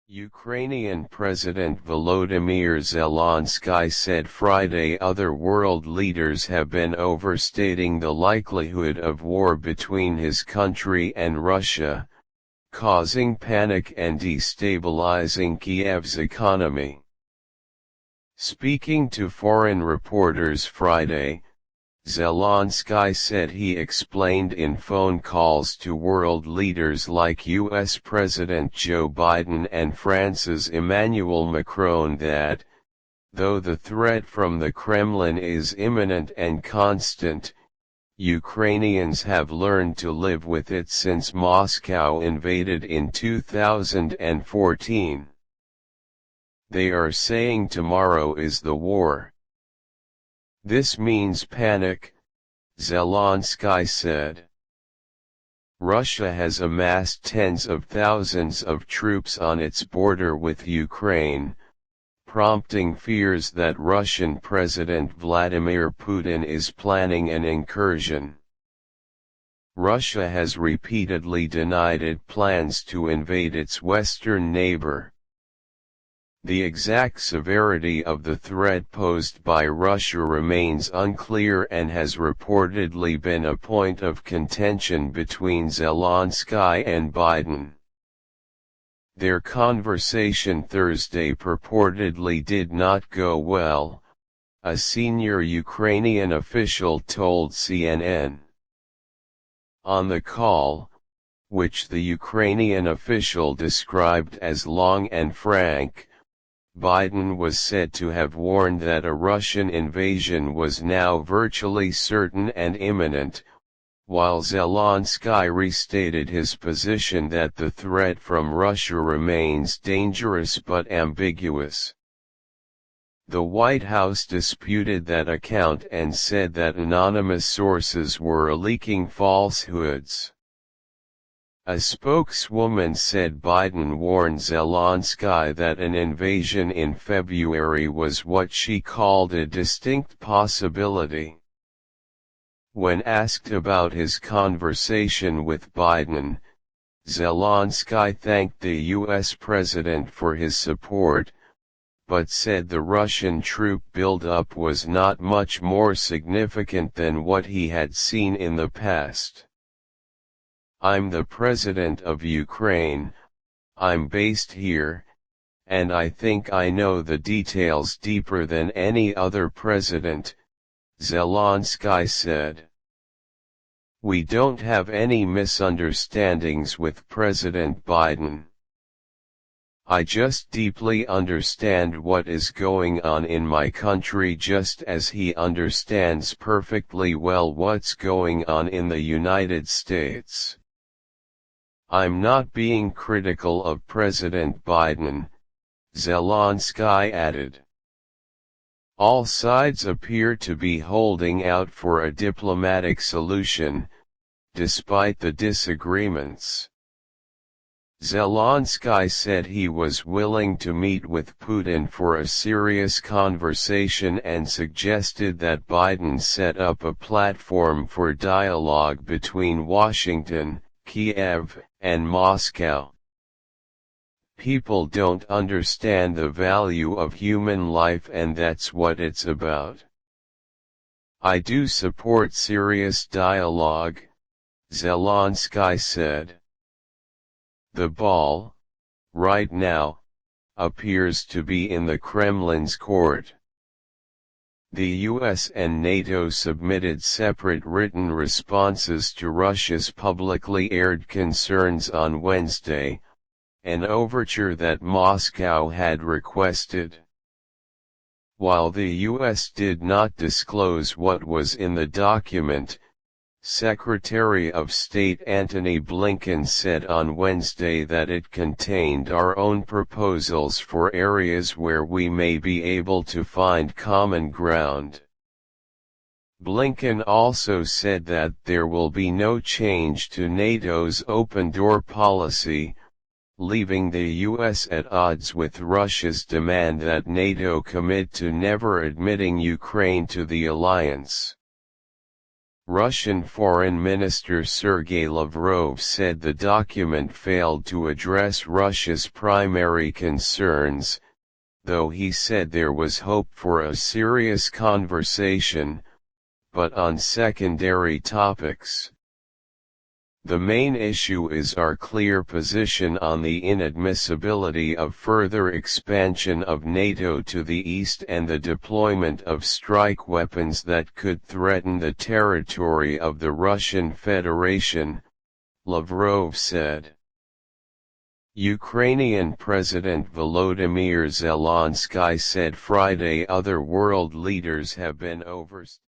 Ukrainian President Volodymyr Zelensky said Friday other world leaders have been overstating the likelihood of war between his country and Russia, causing panic and destabilizing Kiev's economy. Speaking to foreign reporters Friday, Zelensky said he explained in phone calls to world leaders like U.S. President Joe Biden and France's Emmanuel Macron that, though the threat from the Kremlin is imminent and constant, Ukrainians have learned to live with it since Moscow invaded in 2014. They are saying tomorrow is the war. This means panic, Zelensky said. Russia has amassed tens of thousands of troops on its border with Ukraine, prompting fears that Russian President Vladimir Putin is planning an incursion. Russia has repeatedly denied its plans to invade its western neighbor. The exact severity of the threat posed by Russia remains unclear and has reportedly been a point of contention between Zelensky and Biden. Their conversation Thursday purportedly did not go well, a senior Ukrainian official told CNN. On the call, which the Ukrainian official described as long and frank, Biden was said to have warned that a Russian invasion was now virtually certain and imminent, while Zelensky restated his position that the threat from Russia remains dangerous but ambiguous. The White House disputed that account and said that anonymous sources were leaking falsehoods. A spokeswoman said Biden warned Zelensky that an invasion in February was what she called a distinct possibility. When asked about his conversation with Biden, Zelensky thanked the U.S. president for his support, but said the Russian troop buildup was not much more significant than what he had seen in the past. "I'm the president of Ukraine, I'm based here, and I think I know the details deeper than any other president," Zelensky said. "We don't have any misunderstandings with President Biden. I just deeply understand what is going on in my country just as he understands perfectly well what's going on in the United States. I'm not being critical of President Biden," Zelensky added. All sides appear to be holding out for a diplomatic solution, despite the disagreements. Zelensky said he was willing to meet with Putin for a serious conversation and suggested that Biden set up a platform for dialogue between Washington, Kiev, and Moscow. "People don't understand the value of human life and that's what it's about. I do support serious dialogue," Zelensky said. The ball, right now, appears to be in the Kremlin's court. The US and NATO submitted separate written responses to Russia's publicly aired concerns on Wednesday, an overture that Moscow had requested. While the US did not disclose what was in the document, Secretary of State Antony Blinken said on Wednesday that it contained our own proposals for areas where we may be able to find common ground. Blinken also said that there will be no change to NATO's open-door policy, leaving the US at odds with Russia's demand that NATO commit to never admitting Ukraine to the alliance. Russian Foreign Minister Sergei Lavrov said the document failed to address Russia's primary concerns, though he said there was hope for a serious conversation, but on secondary topics. The main issue is our clear position on the inadmissibility of further expansion of NATO to the east and the deployment of strike weapons that could threaten the territory of the Russian Federation, Lavrov said. Ukrainian President Volodymyr Zelensky said Friday other world leaders have been overstepping